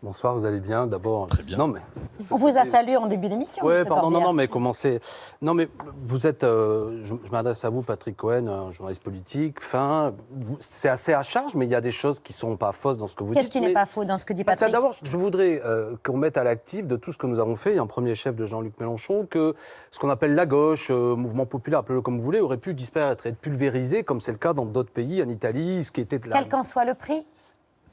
Bonsoir, vous allez bien? D'abord, très bien. Non, mais on vous a salué en début d'émission. Oui, pardon, non, mais commencez. Non, mais vous êtes. Je m'adresse à vous, Patrick Cohen, un journaliste politique. C'est assez à charge, mais il y a des choses qui ne sont pas fausses dans ce que vous dites. Qu'est-ce qui n'est pas faux dans ce que dit Patrick? D'abord, je voudrais qu'on mette à l'actif de tout ce que nous avons fait. Il y a un premier chef de Jean-Luc Mélenchon que ce qu'on appelle la gauche, mouvement populaire, appelez-le comme vous voulez, aurait pu disparaître, être pulvérisé, comme c'est le cas dans d'autres pays, en Italie, ce qui était. Quel qu'en soit le prix.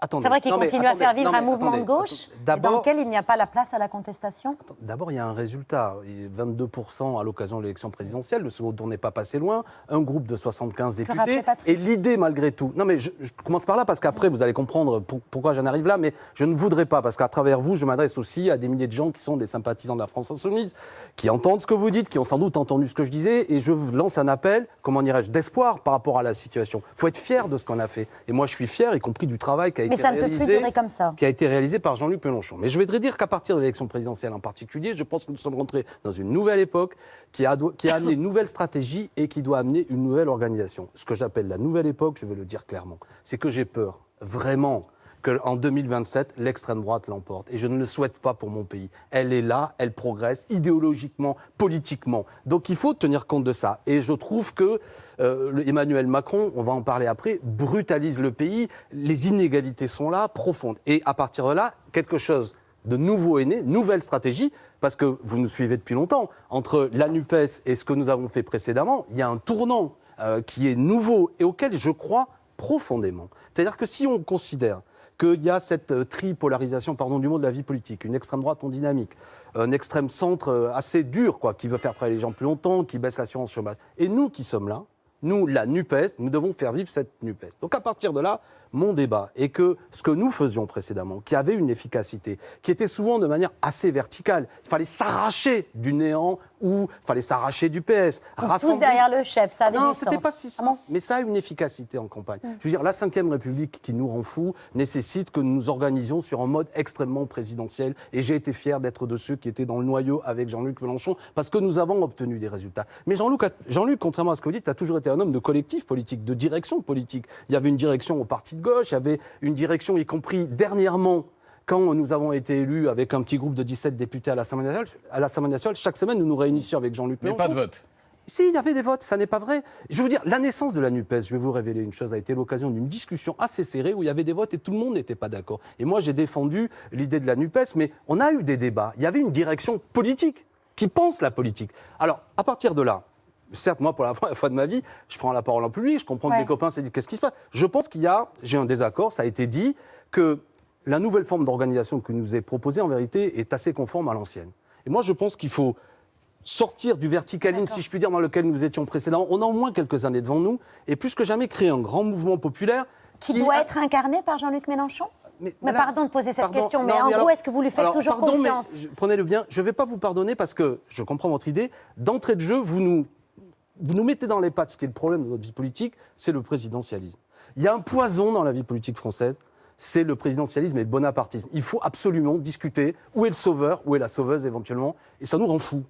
Attendez, c'est vrai qu'il continue à faire vivre un mouvement de gauche dans lequel il n'y a pas la place à la contestation. D'abord, il y a un résultat. 22% à l'occasion de l'élection présidentielle. Le second tour n'est pas passé loin. Un groupe de 75 députés. Et l'idée, malgré tout... Non, mais je commence par là parce qu'après, vous allez comprendre pourquoi j'en arrive là. Mais je ne voudrais pas, parce qu'à travers vous, je m'adresse aussi à des milliers de gens qui sont des sympathisants de la France Insoumise, qui entendent ce que vous dites, qui ont sans doute entendu ce que je disais. Et je lance un appel, comment dirais-je, d'espoir par rapport à la situation. Il faut être fier de ce qu'on a fait. Et moi, je suis fier, y compris du travail qui a mais ça ne peut plus durer comme ça. Qui a été réalisé par Jean-Luc Mélenchon. Mais je voudrais dire qu'à partir de l'élection présidentielle en particulier, je pense que nous sommes rentrés dans une nouvelle époque qui a amené une nouvelle stratégie et qui doit amener une nouvelle organisation. Ce que j'appelle la nouvelle époque, je veux le dire clairement, c'est que j'ai peur, vraiment, qu'en 2027, l'extrême droite l'emporte. Et je ne le souhaite pas pour mon pays. Elle est là, elle progresse idéologiquement, politiquement. Donc il faut tenir compte de ça. Et je trouve que Emmanuel Macron, on va en parler après, brutalise le pays. Les inégalités sont là, profondes. Et à partir de là, quelque chose de nouveau est né, nouvelle stratégie, parce que vous nous suivez depuis longtemps. Entre la NUPES et ce que nous avons fait précédemment, il y a un tournant qui est nouveau et auquel je crois profondément. C'est-à-dire que si on considère qu'il y a cette tripolarisation du monde de la vie politique, une extrême droite en dynamique, un extrême centre assez dur, qui veut faire travailler les gens plus longtemps, qui baisse l'assurance chômage. Et nous qui sommes là, nous, la NUPES, nous devons faire vivre cette NUPES. Donc à partir de là, mon débat est que ce que nous faisions précédemment, qui avait une efficacité, qui était souvent de manière assez verticale, il fallait s'arracher du néant ou il fallait s'arracher du PS. Tous derrière le chef, ça avait du sens. Non, c'était pas si simple, mais ça a une efficacité en campagne. Je veux dire, la Ve République qui nous rend fous nécessite que nous nous organisions sur un mode extrêmement présidentiel. Et j'ai été fier d'être de ceux qui étaient dans le noyau avec Jean-Luc Mélenchon parce que nous avons obtenu des résultats. Mais Jean-Luc, contrairement à ce que vous dites, a toujours été un homme de collectif politique, de direction politique. Il y avait une direction au parti de gauche, il y avait une direction, y compris dernièrement, quand nous avons été élus avec un petit groupe de 17 députés à l'Assemblée nationale, chaque semaine, nous nous réunissions avec Jean-Luc Mélenchon. Mais pas de vote. Si, il y avait des votes, ça n'est pas vrai. Je veux dire, la naissance de la NUPES, je vais vous révéler une chose, a été l'occasion d'une discussion assez serrée où il y avait des votes et tout le monde n'était pas d'accord. Et moi, j'ai défendu l'idée de la NUPES, mais on a eu des débats. Il y avait une direction politique qui pense la politique. Alors, à partir de là, certes, moi, pour la première fois de ma vie, je prends la parole en public, je comprends que des copains se disent qu'est-ce qui se passe. Je pense j'ai un désaccord, ça a été dit, que la nouvelle forme d'organisation que nous est proposée, en vérité, est assez conforme à l'ancienne. Et moi, je pense qu'il faut sortir du verticalisme, si je puis dire, dans lequel nous étions précédemment. On a au moins quelques années devant nous, et plus que jamais créer un grand mouvement populaire qui doit être incarné par Jean-Luc Mélenchon. Mais pardon de poser cette question, mais en gros, est-ce que vous lui faites toujours confiance? Prenez-le bien, je ne vais pas vous pardonner parce que je comprends votre idée. D'entrée de jeu, vous nous mettez dans les pattes ce qui est le problème de notre vie politique, c'est le présidentialisme. Il y a un poison dans la vie politique française, c'est le présidentialisme et le bonapartisme. Il faut absolument discuter où est le sauveur, où est la sauveuse éventuellement, et ça nous rend fous.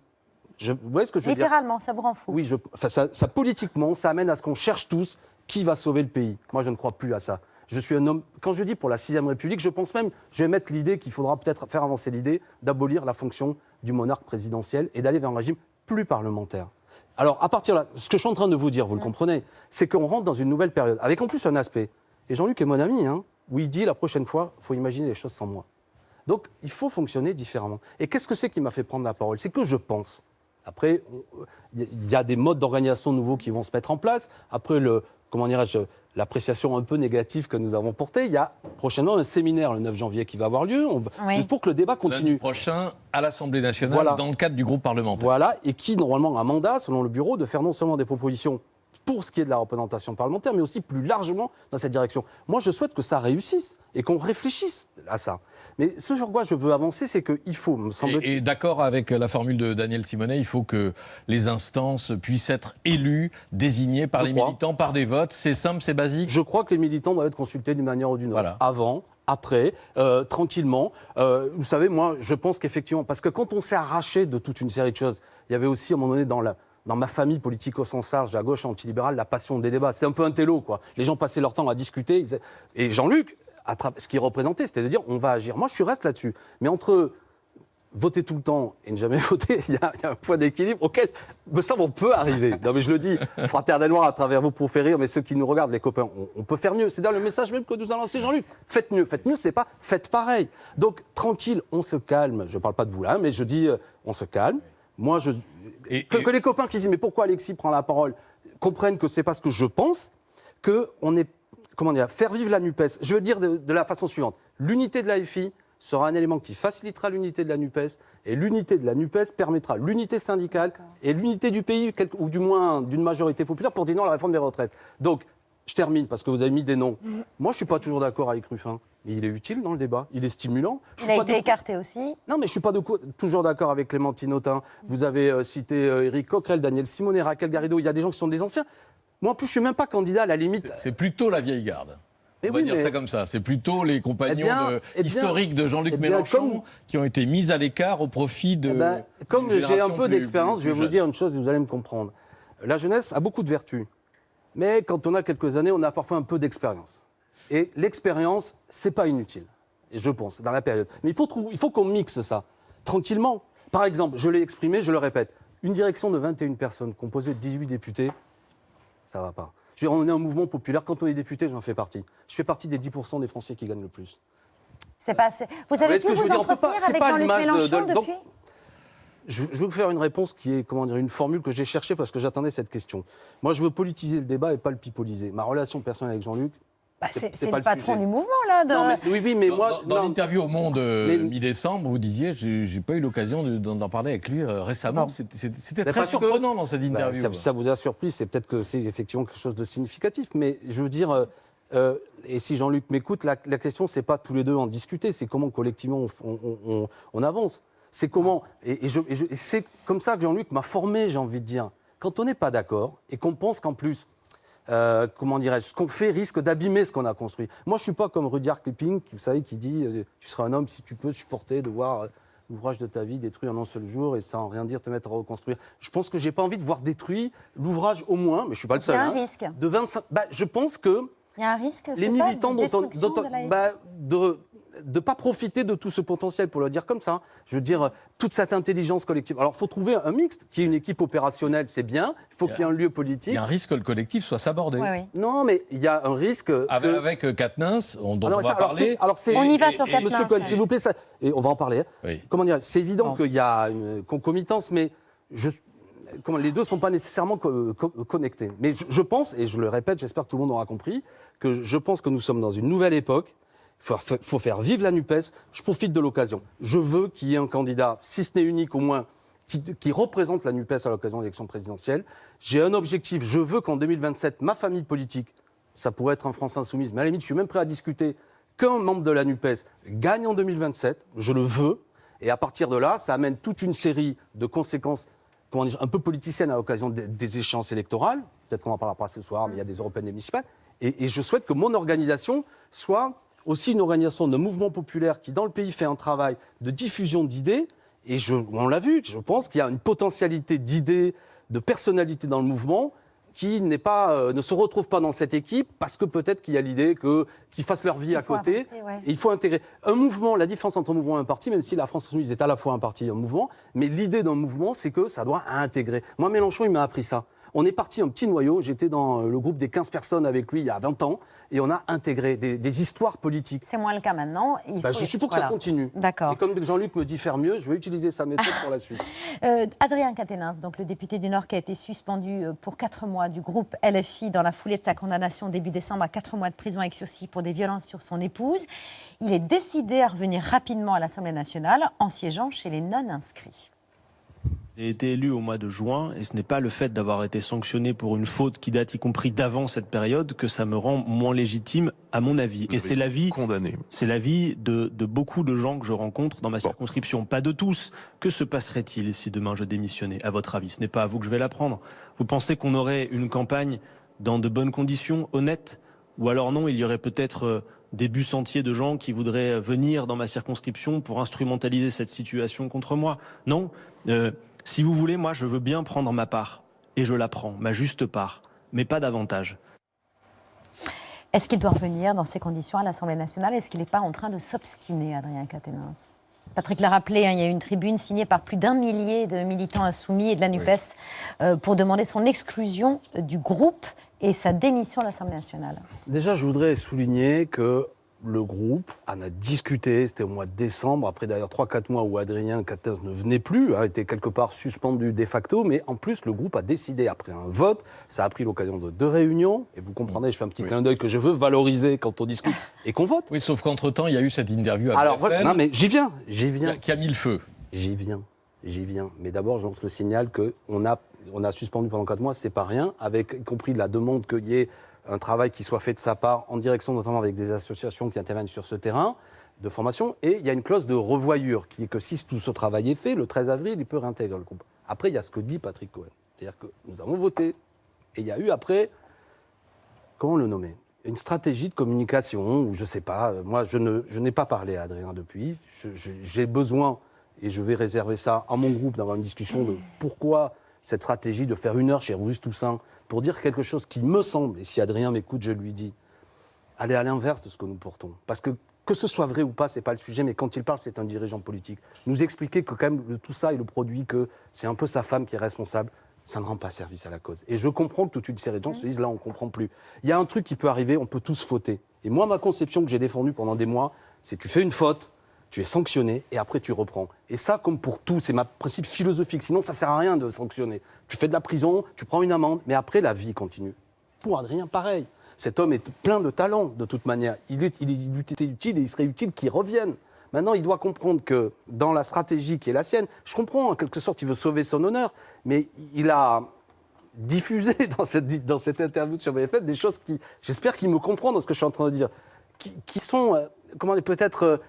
Vous voyez ce que je veux dire ? Littéralement, ça vous rend fou. Oui, ça politiquement, ça amène à ce qu'on cherche tous qui va sauver le pays. Moi, je ne crois plus à ça. Je suis un homme, quand je dis pour la 6e République, je pense même, je vais mettre l'idée qu'il faudra peut-être faire avancer l'idée d'abolir la fonction du monarque présidentiel et d'aller vers un régime plus parlementaire. Alors, à partir de là, ce que je suis en train de vous dire, vous le comprenez, c'est qu'on rentre dans une nouvelle période, avec en plus un aspect, et Jean-Luc est mon ami, où il dit la prochaine fois, il faut imaginer les choses sans moi. Donc, il faut fonctionner différemment. Et qu'est-ce que c'est qui m'a fait prendre la parole ? C'est que je pense. Après, il y a des modes d'organisation nouveaux qui vont se mettre en place. Après, l'appréciation un peu négative que nous avons portée, il y a prochainement un séminaire le 9 janvier qui va avoir lieu. Juste pour que le débat continue. Lundi prochain, à l'Assemblée nationale, dans le cadre du groupe parlementaire. Voilà, et qui, normalement, a un mandat, selon le bureau, de faire non seulement des propositions pour ce qui est de la représentation parlementaire, mais aussi plus largement dans cette direction. Moi, je souhaite que ça réussisse et qu'on réfléchisse à ça. Mais ce sur quoi je veux avancer, c'est qu'il faut, me semble-t-il... Et d'accord avec la formule de Daniel Simonet, il faut que les instances puissent être élues, désignées par les militants, par des votes. C'est simple, c'est basique. Je crois que les militants doivent être consultés d'une manière ou d'une autre. Voilà. Avant, après, tranquillement. Vous savez, moi, je pense qu'effectivement... Parce que quand on s'est arraché de toute une série de choses, il y avait aussi, à un moment donné, dans ma famille politique au sens large, à gauche antilibérale, la passion des débats. C'était un peu un télo, quoi. Les gens passaient leur temps à discuter. Et Jean-Luc ce qu'il représentait, c'était de dire on va agir. Moi, je reste là-dessus. Mais entre voter tout le temps et ne jamais voter, il y a un point d'équilibre auquel, me semble, on peut arriver. Non, mais je le dis fraternellement à travers vous pour faire rire, mais ceux qui nous regardent, les copains, on peut faire mieux. C'est dans le message même que nous a lancé Jean-Luc. Faites mieux, c'est pas faites pareil. Donc, tranquille, on se calme. Je parle pas de vous là, mais je dis on se calme. Moi, que les copains qui disent mais pourquoi Alexis prend la parole comprennent que c'est pas ce que je pense, qu'on est, faire vivre la NUPES. Je veux dire de la façon suivante. L'unité de l'AFI sera un élément qui facilitera l'unité de la NUPES, et l'unité de la NUPES permettra l'unité syndicale et l'unité du pays, ou du moins d'une majorité populaire, pour dire non à la réforme des retraites. Donc, je termine, parce que vous avez mis des noms. Moi, je ne suis pas toujours d'accord avec Ruffin, mais il est utile dans le débat, il est stimulant. Il a été écarté aussi. Non, mais je ne suis pas toujours d'accord avec Clémentine Autain. Vous avez cité Éric Coquerel, Daniel Simonet, Raquel Garrido, il y a des gens qui sont des anciens. Moi, en plus, je ne suis même pas candidat, à la limite. C'est plutôt la vieille garde. On va dire ça comme ça. C'est plutôt les compagnons historiques de Jean-Luc Mélenchon qui ont été mis à l'écart au profit de. Comme j'ai un peu d'expérience, je vais vous dire une chose et vous allez me comprendre. La jeunesse a beaucoup de vertus. Mais quand on a quelques années, on a parfois un peu d'expérience. Et l'expérience, c'est pas inutile. Et je pense, dans la période. Mais il faut qu'on mixe ça, tranquillement. Par exemple, je l'ai exprimé, je le répète. Une direction de 21 personnes composée de 18 députés, ça va pas. On est un mouvement populaire. Quand on est député, j'en fais partie. Je fais partie des 10% des Français qui gagnent le plus. C'est pas assez. Vous avez pu vous entretenir avec Jean-Luc Mélenchon depuis ? Je vais vous faire une réponse qui est, une formule que j'ai cherchée parce que j'attendais cette question. Moi, je veux politiser le débat et pas le pipoliser. Ma relation personnelle avec Jean-Luc, c'est pas le patron du mouvement, là. Non, mais, oui, mais moi... Dans l'interview au Monde mi-décembre, vous disiez, j'ai pas eu l'occasion d'en parler avec lui récemment. C'était très surprenant dans cette interview. Ça vous a surpris, c'est peut-être que c'est effectivement quelque chose de significatif. Mais je veux dire, et si Jean-Luc m'écoute, la question, c'est pas tous les deux en discuter, c'est comment collectivement on avance. C'est comment... Et c'est comme ça que Jean-Luc m'a formé, j'ai envie de dire. Quand on n'est pas d'accord et qu'on pense qu'en plus... ce qu'on fait risque d'abîmer ce qu'on a construit. Moi, je ne suis pas comme Rudyard Kipling, vous savez, qui dit tu seras un homme si tu peux supporter de voir l'ouvrage de ta vie détruit en un seul jour et sans rien dire te mettre à reconstruire. Je pense que je n'ai pas envie de voir détruit l'ouvrage au moins, mais je ne suis pas le seul. Il y a un risque. De 25. Je pense que il y a un risque. Les militants de ne pas profiter de tout ce potentiel, pour le dire comme ça. Je veux dire, toute cette intelligence collective. Alors, il faut trouver un mixte, qui est une équipe opérationnelle, c'est bien. Il faut qu'il y ait un lieu politique. Il y a un risque que le collectif soit sabordé. Oui. Non, mais il y a un risque... Avec Quatennens, dont on va parler... On y va sur Quatennens. Monsieur Cohen, s'il vous plaît, et on va en parler. Oui. Comment dire, c'est évident qu'il y a une concomitance, mais les deux ne sont pas nécessairement connectés. Mais je pense, et je le répète, j'espère que tout le monde aura compris, que je pense que nous sommes dans une nouvelle époque. Il faut faire vivre la NUPES. Je profite de l'occasion. Je veux qu'il y ait un candidat, si ce n'est unique au moins, qui représente la NUPES à l'occasion de l'élection présidentielle. J'ai un objectif. Je veux qu'en 2027, ma famille politique, ça pourrait être un France Insoumise, mais à la limite, je suis même prêt à discuter qu'un membre de la NUPES gagne en 2027. Je le veux. Et à partir de là, ça amène toute une série de conséquences un peu politiciennes à l'occasion des échéances électorales. Peut-être qu'on en parlera pas ce soir, mais il y a des européennes et municipales. Et je souhaite que mon organisation soit aussi une organisation de mouvement populaire qui, dans le pays, fait un travail de diffusion d'idées. Et on l'a vu, je pense qu'il y a une potentialité d'idées, de personnalité dans le mouvement qui ne se retrouve pas dans cette équipe parce que peut-être qu'il y a l'idée qu'ils fassent leur vie à côté. Et il faut intégrer un mouvement. La différence entre un mouvement et un parti, même si la France Insoumise est à la fois un parti et un mouvement, mais l'idée d'un mouvement, c'est que ça doit intégrer. Moi, Mélenchon, il m'a appris ça. On est parti un petit noyau, j'étais dans le groupe des 15 personnes avec lui il y a 20 ans, et on a intégré des histoires politiques. C'est moins le cas maintenant. Je suis pour que ça continue. D'accord. Et comme Jean-Luc me dit faire mieux, je vais utiliser sa méthode pour la suite. Adrien Quatennens, donc le député du Nord qui a été suspendu pour 4 mois du groupe LFI dans la foulée de sa condamnation début décembre à 4 mois de prison avec sursis pour des violences sur son épouse. Il est décidé à revenir rapidement à l'Assemblée nationale en siégeant chez les non-inscrits. J'ai été élu au mois de juin et ce n'est pas le fait d'avoir été sanctionné pour une faute qui date y compris d'avant cette période que ça me rend moins légitime à mon avis. Et c'est l'avis de beaucoup de gens que je rencontre dans ma circonscription. Pas de tous. Que se passerait-il si demain je démissionnais, à votre avis? Ce n'est pas à vous que je vais l'apprendre. Vous pensez qu'on aurait une campagne dans de bonnes conditions, honnêtes? Ou alors non, il y aurait peut-être des bus entiers de gens qui voudraient venir dans ma circonscription pour instrumentaliser cette situation contre moi? Non. Si vous voulez, moi, je veux bien prendre ma part. Et je la prends, ma juste part. Mais pas davantage. Est-ce qu'il doit revenir dans ces conditions à l'Assemblée nationale? Est-ce qu'il n'est pas en train de s'obstiner, Adrien Quatennens? Patrick l'a rappelé, il y a eu une tribune signée par plus d'1 millier de militants insoumis et de la NUPES pour demander son exclusion du groupe et sa démission de l'Assemblée nationale. Déjà, je voudrais souligner que le groupe en a discuté, c'était au mois de décembre, après d'ailleurs 3-4 mois où Adrien Quatennens ne venait plus, était quelque part suspendu de facto, mais en plus le groupe a décidé, après un vote, ça a pris l'occasion de 2 réunions, et vous comprenez, je fais un petit clin d'œil que je veux valoriser quand on discute et qu'on vote. Oui, sauf qu'entre-temps, il y a eu cette interview à Alors, BFM, non mais j'y viens. qui a mis le feu. J'y viens. Mais d'abord, je lance le signal qu'on a suspendu pendant 4 mois, c'est pas rien, avec y compris la demande qu'il y ait un travail qui soit fait de sa part, en direction notamment avec des associations qui interviennent sur ce terrain de formation. Et il y a une clause de revoyure, qui est que si tout ce travail est fait, le 13 avril, il peut réintégrer le groupe. Après, il y a ce que dit Patrick Cohen. C'est-à-dire que nous avons voté. Et il y a eu après, comment le nommer ? Une stratégie de communication, ou je ne sais pas. Moi, je n'ai pas parlé à Adrien depuis. J'ai besoin, et je vais réserver ça à mon groupe, d'avoir une discussion de pourquoi cette stratégie de faire 1 heure chez Régis Toussaint pour dire quelque chose qui me semble, et si Adrien m'écoute, je lui dis, aller à l'inverse de ce que nous portons. Parce que ce soit vrai ou pas, c'est pas le sujet, mais quand il parle, c'est un dirigeant politique. Nous expliquer que quand même tout ça est le produit, que c'est un peu sa femme qui est responsable, ça ne rend pas service à la cause. Et je comprends que toute une série de gens se disent, là, on ne comprend plus. Il y a un truc qui peut arriver, on peut tous fauter. Et moi, ma conception que j'ai défendue pendant des mois, c'est tu fais une faute, tu es sanctionné et après tu reprends. Et ça, comme pour tout, c'est ma principe philosophique. Sinon, ça ne sert à rien de sanctionner. Tu fais de la prison, tu prends une amende, mais après, la vie continue. Pour Adrien, pareil. Cet homme est plein de talent, de toute manière. Il était utile et il serait utile qu'il revienne. Maintenant, il doit comprendre que dans la stratégie qui est la sienne, je comprends, en quelque sorte, il veut sauver son honneur, mais il a diffusé dans cette interview sur BFM des choses qui, j'espère qu'il me comprend dans ce que je suis en train de dire, qui sont, peut-être...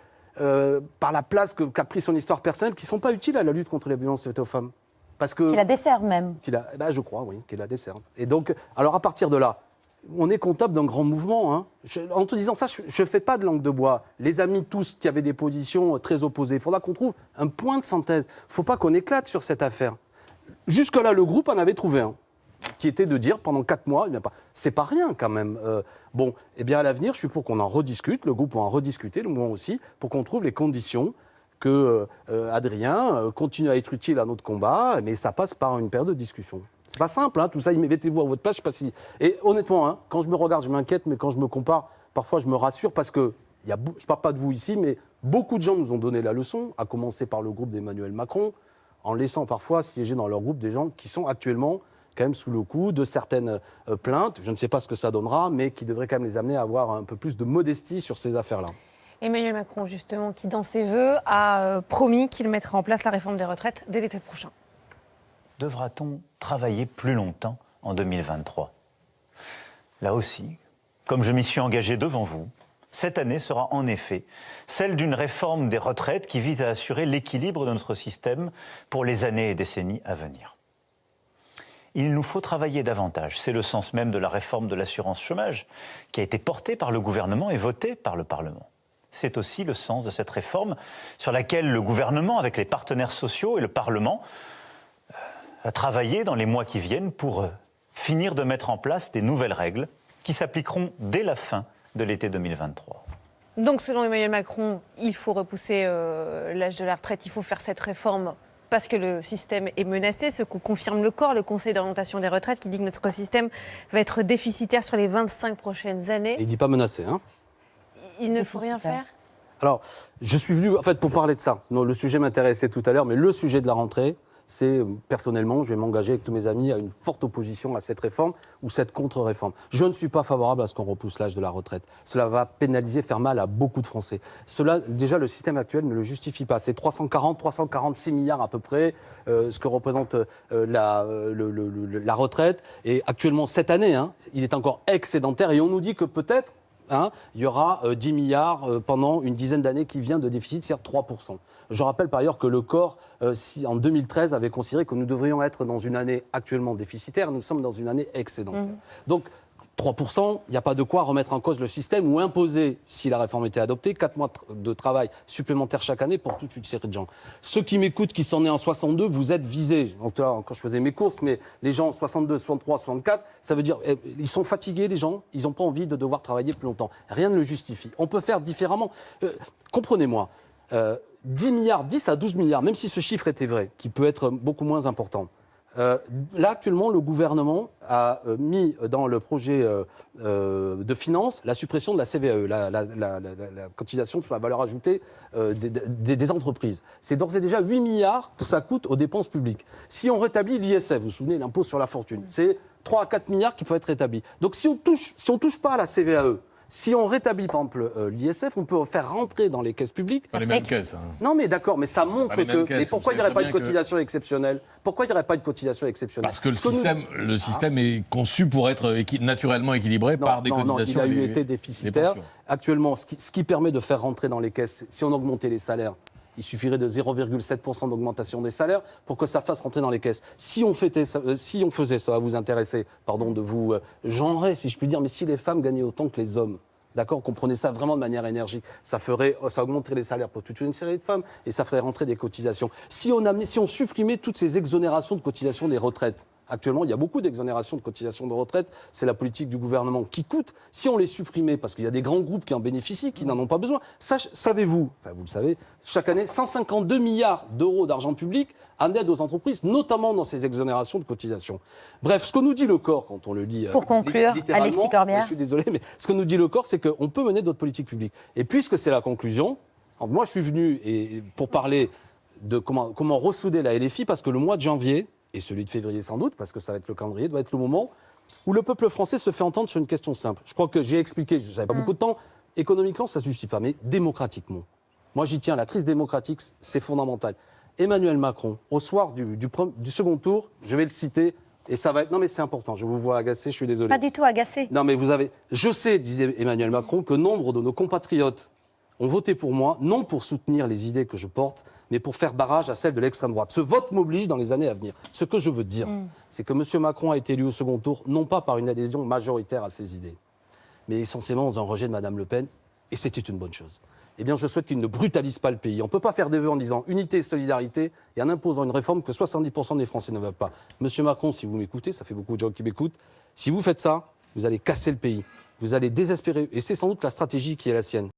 par la place qu'a pris son histoire personnelle, qui ne sont pas utiles à la lutte contre les violences faites aux femmes. Parce que, qui la desservent même. Je crois, oui, qu'il la desserve. Et donc, alors à partir de là, on est comptable d'un grand mouvement. Hein. En te disant ça, je ne fais pas de langue de bois. Les amis tous qui avaient des positions très opposées, il faudra qu'on trouve un point de synthèse. Il ne faut pas qu'on éclate sur cette affaire. Jusque-là, le groupe en avait trouvé un, qui était de dire pendant 4 mois, c'est pas rien quand même. Eh bien à l'avenir, je suis pour qu'on en rediscute, le groupe va en rediscuter, le mouvement aussi, pour qu'on trouve les conditions que Adrien continue à être utile à notre combat, mais ça passe par une période de discussion. C'est pas simple, tout ça, mettez-vous à votre place, je sais pas si... Et honnêtement, quand je me regarde, je m'inquiète, mais quand je me compare, parfois je me rassure parce que, je parle pas de vous ici, mais beaucoup de gens nous ont donné la leçon, à commencer par le groupe d'Emmanuel Macron, en laissant parfois siéger dans leur groupe des gens qui sont actuellement quand même sous le coup de certaines plaintes, je ne sais pas ce que ça donnera, mais qui devraient quand même les amener à avoir un peu plus de modestie sur ces affaires-là. Emmanuel Macron, justement, qui dans ses vœux a promis qu'il mettra en place la réforme des retraites dès l'été prochain. Devra-t-on travailler plus longtemps en 2023 ? Là aussi, comme je m'y suis engagé devant vous, cette année sera en effet celle d'une réforme des retraites qui vise à assurer l'équilibre de notre système pour les années et décennies à venir. Il nous faut travailler davantage. C'est le sens même de la réforme de l'assurance chômage qui a été portée par le gouvernement et votée par le Parlement. C'est aussi le sens de cette réforme sur laquelle le gouvernement, avec les partenaires sociaux et le Parlement, a travaillé dans les mois qui viennent pour finir de mettre en place des nouvelles règles qui s'appliqueront dès la fin de l'été 2023. Donc selon Emmanuel Macron, il faut repousser l'âge de la retraite, il faut faire cette réforme parce que le système est menacé, ce que confirme le corps, le Conseil d'orientation des retraites, qui dit que notre système va être déficitaire sur les 25 prochaines années. Il ne dit pas menacé, hein ? Il ne faut rien faire ? Alors, je suis venu, en fait, pour parler de ça. Non, le sujet m'intéressait tout à l'heure, mais le sujet de la rentrée, c'est, personnellement, je vais m'engager avec tous mes amis à une forte opposition à cette réforme ou cette contre-réforme. Je ne suis pas favorable à ce qu'on repousse l'âge de la retraite. Cela va pénaliser, faire mal à beaucoup de Français. Déjà, le système actuel ne le justifie pas. C'est 346 milliards à peu près, ce que représente la retraite. Et actuellement, cette année, il est encore excédentaire. Et on nous dit que peut-être, il y aura 10 milliards pendant une dizaine d'années qui vient de déficit, c'est-à-dire 3%. Je rappelle par ailleurs que le corps, en 2013, avait considéré que nous devrions être dans une année actuellement déficitaire, nous sommes dans une année excédentaire. Donc, 3%, il n'y a pas de quoi remettre en cause le système ou imposer, si la réforme était adoptée, 4 mois de travail supplémentaires chaque année pour toute une série de gens. Ceux qui m'écoutent, qui sont nés en 62, vous êtes visés. Donc là, quand je faisais mes courses, mais les gens 62, 63, 64, ça veut dire ils sont fatigués, les gens, ils n'ont pas envie de devoir travailler plus longtemps. Rien ne le justifie. On peut faire différemment. Comprenez-moi, 10 à 12 milliards, même si ce chiffre était vrai, qui peut être beaucoup moins important, là, actuellement, le gouvernement a mis dans le projet de finances la suppression de la CVAE, la cotisation sur la valeur ajoutée des entreprises. C'est d'ores et déjà 8 milliards que ça coûte aux dépenses publiques. Si on rétablit l'ISF, vous vous souvenez, l'impôt sur la fortune, c'est 3 à 4 milliards qui peuvent être rétablis. Donc si on touche pas à la CVAE, si on rétablit, par exemple, l'ISF, on peut faire rentrer dans les caisses publiques... Pas les mêmes caisses. Hein. Non, mais d'accord, mais ça montre que... Caisses, mais pourquoi il n'y aurait pas de cotisation exceptionnelle ? Pourquoi il n'y aurait pas de cotisation exceptionnelle ? Parce que le système est conçu pour être naturellement équilibré par des cotisations... Non, il a été déficitaire. Actuellement, ce qui permet de faire rentrer dans les caisses, si on augmentait les salaires, il suffirait de 0,7% d'augmentation des salaires pour que ça fasse rentrer dans les caisses. Si on faisait, ça va vous intéresser, pardon de vous genrer, si je puis dire, mais si les femmes gagnaient autant que les hommes, d'accord, qu'on prenait ça vraiment de manière énergique, ça augmenterait les salaires pour toute une série de femmes et ça ferait rentrer des cotisations. Si on supprimait toutes ces exonérations de cotisations des retraites, actuellement, il y a beaucoup d'exonérations de cotisations de retraite. C'est la politique du gouvernement qui coûte. Si on les supprimait, parce qu'il y a des grands groupes qui en bénéficient, qui n'en ont pas besoin, savez-vous, enfin vous le savez, chaque année, 152 milliards d'euros d'argent public en aide aux entreprises, notamment dans ces exonérations de cotisations. Bref, ce que nous dit le corps, quand on le lit pour conclure, Alexis Corbière. Je suis désolé, mais ce que nous dit le corps, c'est qu'on peut mener d'autres politiques publiques. Et puisque c'est la conclusion, moi je suis venu pour parler de comment ressouder la LFI, parce que le mois de janvier, et celui de février sans doute, parce que ça va être le calendrier, doit être le moment où le peuple français se fait entendre sur une question simple. Je crois que j'ai expliqué, je n'avais pas beaucoup de temps, économiquement ça se justifie pas, mais démocratiquement. Moi j'y tiens, la crise démocratique, c'est fondamental. Emmanuel Macron, au soir du second tour, je vais le citer, et ça va être... Non mais c'est important, je vous vois agacé, je suis désolé. Pas du tout agacé. Non mais je sais, disait Emmanuel Macron, que nombre de nos compatriotes ont voté pour moi, non pour soutenir les idées que je porte, mais pour faire barrage à celles de l'extrême droite. Ce vote m'oblige dans les années à venir. Ce que je veux dire, c'est que M. Macron a été élu au second tour, non pas par une adhésion majoritaire à ses idées, mais essentiellement dans un rejet de Mme Le Pen, et c'était une bonne chose. Eh bien, je souhaite qu'il ne brutalise pas le pays. On ne peut pas faire des vœux en disant unité et solidarité et en imposant une réforme que 70% des Français ne veulent pas. M. Macron, si vous m'écoutez, ça fait beaucoup de gens qui m'écoutent, si vous faites ça, vous allez casser le pays. Vous allez désespérer, et c'est sans doute la stratégie qui est la sienne.